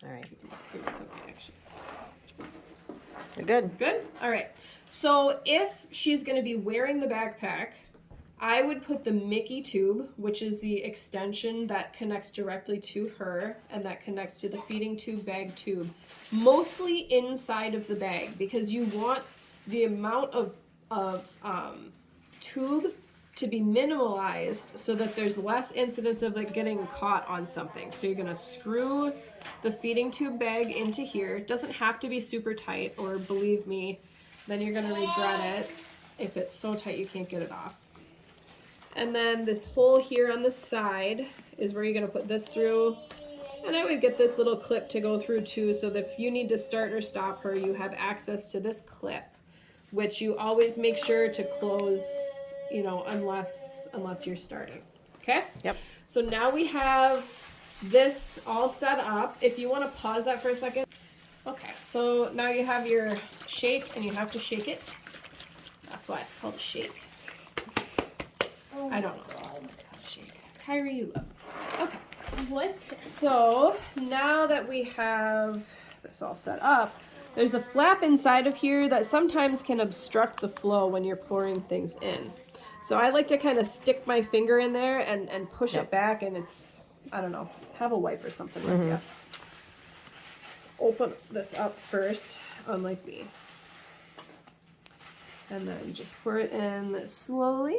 All right. Just give me something, actually. You're good. Good? All right. So if she's going to be wearing the backpack, I would put the Mickey tube, which is the extension that connects directly to her and that connects to the feeding tube bag tube, mostly inside of the bag, because you want the amount of tube to be minimalized so that there's less incidence of it getting caught on something. So you're going to screw the feeding tube bag into here. It doesn't have to be super tight, or believe me, then you're going to regret it if it's so tight you can't get it off. And then this hole here on the side is where you're going to put this through. And I would get this little clip to go through too, so that if you need to start or stop her, you have access to this clip, which you always make sure to close, you know, unless you're starting. Okay? Yep. So now we have this all set up. If you want to pause that for a second. Okay, so now you have your shake, and you have to shake it. That's why it's called a shake. Oh, I don't know. That's why it's called a shake. Kyrie, you love it. Okay. What? So now that we have this all set up, there's a flap inside of here that sometimes can obstruct the flow when you're pouring things in. So I like to kind of stick my finger in there and push it back, and it's, I don't know, have a wipe or something like that. Open this up first, unlike me. And then just pour it in slowly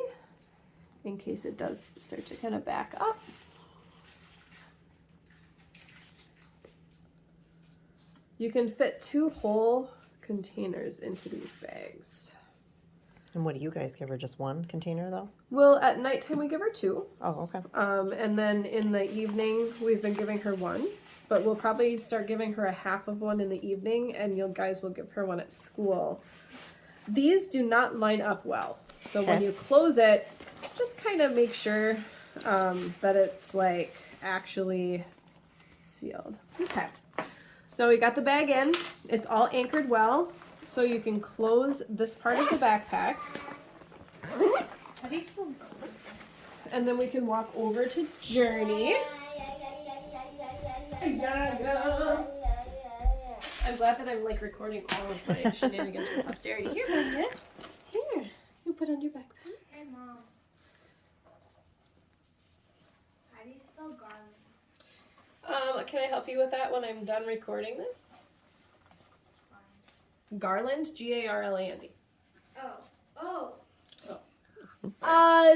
in case it does start to kind of back up. You can fit 2 whole containers into these bags. And what do you guys give her? Just one container though? Well, at nighttime we give her 2. Oh, okay. And then in the evening we've been giving her 1. But we'll probably start giving her a half of one in the evening, and you guys will give her one at school. These do not line up well. So when you close it, just kind of make sure that it's like actually sealed. Okay. So we got the bag in. It's all anchored well. So you can close this part of the backpack. How do you spell garland? And then we can walk over to Journey. I'm glad that I'm like recording all of my shenanigans for posterity. Here, Brenda. Here. You put on your backpack. Hey, Mom. How do you spell garland? Can I help you with that when I'm done recording this? Fine. Garland, G-A-R-L-A-N-D. Oh. Are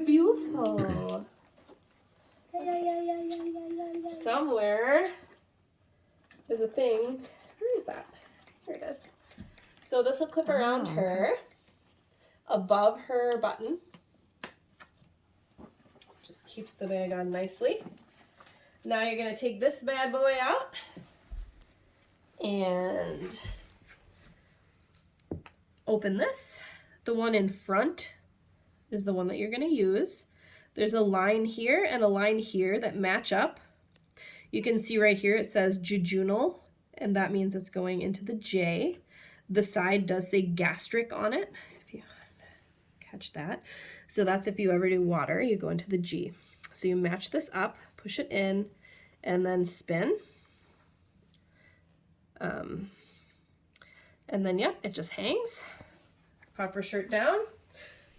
beautiful. Somewhere is a thing. Where is that? Here it is. So this will clip around her, above her button. Just keeps the bag on nicely. Now you're going to take this bad boy out and open this. The one in front is the one that you're going to use. There's a line here and a line here that match up. You can see right here it says jejunal, and that means it's going into the J. The side does say gastric on it, if you catch that. So that's if you ever do water, you go into the G. So you match this up, push it in, and then spin. And then, yep, it just hangs. Pop her shirt down,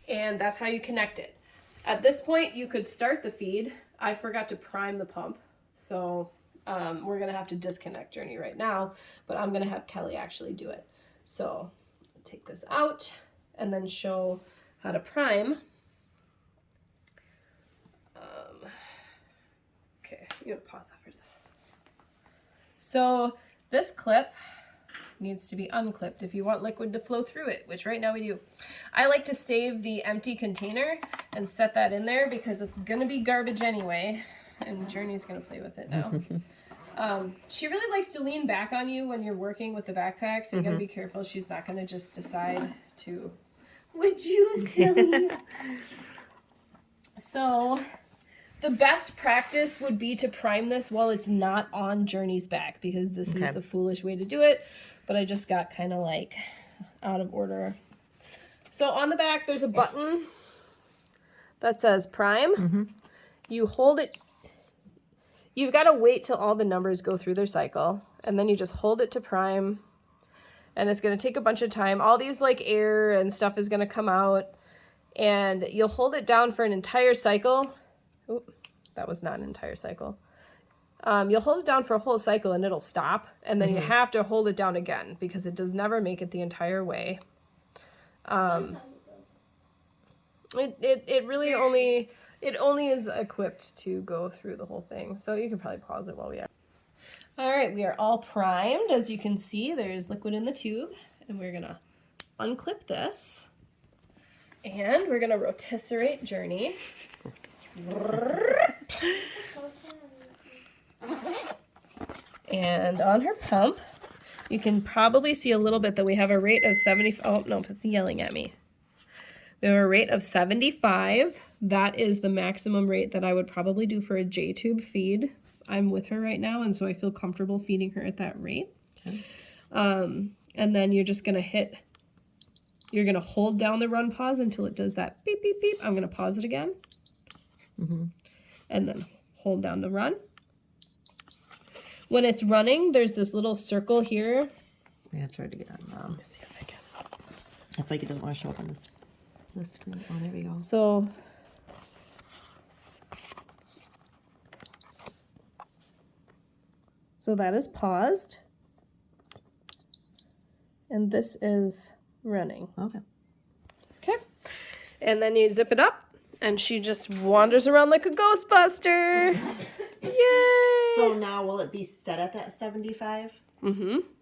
and that's how you connect it. At this point, you could start the feed. I forgot to prime the pump, so we're gonna have to disconnect Journey right now, but I'm gonna have Kelly actually do it. So take this out and then show how to prime. Okay, you gotta pause that for a second. So this clip needs to be unclipped if you want liquid to flow through it, which right now we do. I like to save the empty container and set that in there because it's gonna be garbage anyway, and Journey's gonna play with it now. She really likes to lean back on you when you're working with the backpack, so you gotta be careful. She's not gonna just decide to, would you, silly? So the best practice would be to prime this while it's not on Journey's back, because this is the foolish way to do it, but I just got kind of like out of order. So on the back, there's a button that says prime. You hold it you've got to wait till all the numbers go through their cycle, and then you just hold it to prime, and it's going to take a bunch of time. All these like air and stuff is going to come out, and you'll hold it down for an entire cycle. Oh, that was not an entire cycle. You'll hold it down for a whole cycle and it'll stop, and then you have to hold it down again because it does never make it the entire way. It really only is equipped to go through the whole thing. So you can probably pause it while we are. All right, we are all primed. As you can see, there's liquid in the tube, and we're gonna unclip this, and we're gonna rotisserie Journey. And on her pump, you can probably see a little bit that we have a rate of 70. Oh, no, it's yelling at me. We have a rate of 75. That is the maximum rate that I would probably do for a J-tube feed. I'm with her right now, and so I feel comfortable feeding her at that rate. Okay. And then you're just going to you're going to hold down the run pause until it does that beep, beep, beep. I'm going to pause it again. And then hold down the run. When it's running, there's this little circle here. Yeah, it's hard to get on. Let me see if I can. It's like it doesn't want to show up on this screen. Oh, there we go. So that is paused. And this is running. Okay. Okay. And then you zip it up, and she just wanders around like a Ghostbuster. Yay! So now will it be set at that 75?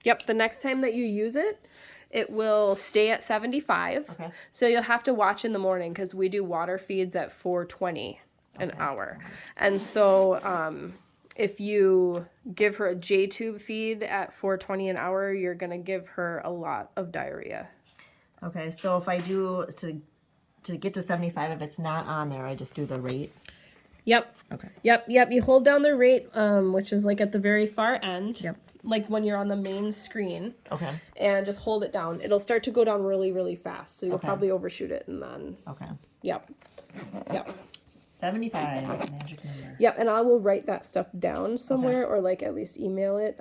Yep, the next time that you use it, it will stay at 75. Okay. So you'll have to watch in the morning because we do water feeds at 420 an hour. And so if you give her a J-tube feed at 420 an hour, you're going to give her a lot of diarrhea. Okay, so if I do, to get to 75, if it's not on there, I just do the rate? Yep. Okay. Yep. You hold down the rate, which is like at the very far end. Yep. Like when you're on the main screen. Okay. And just hold it down. It'll start to go down really, really fast. So you'll Okay. probably overshoot it, and then. Okay. Yep. Yep. So 75 is the magic number. Yep. And I will write that stuff down somewhere, or like at least email it.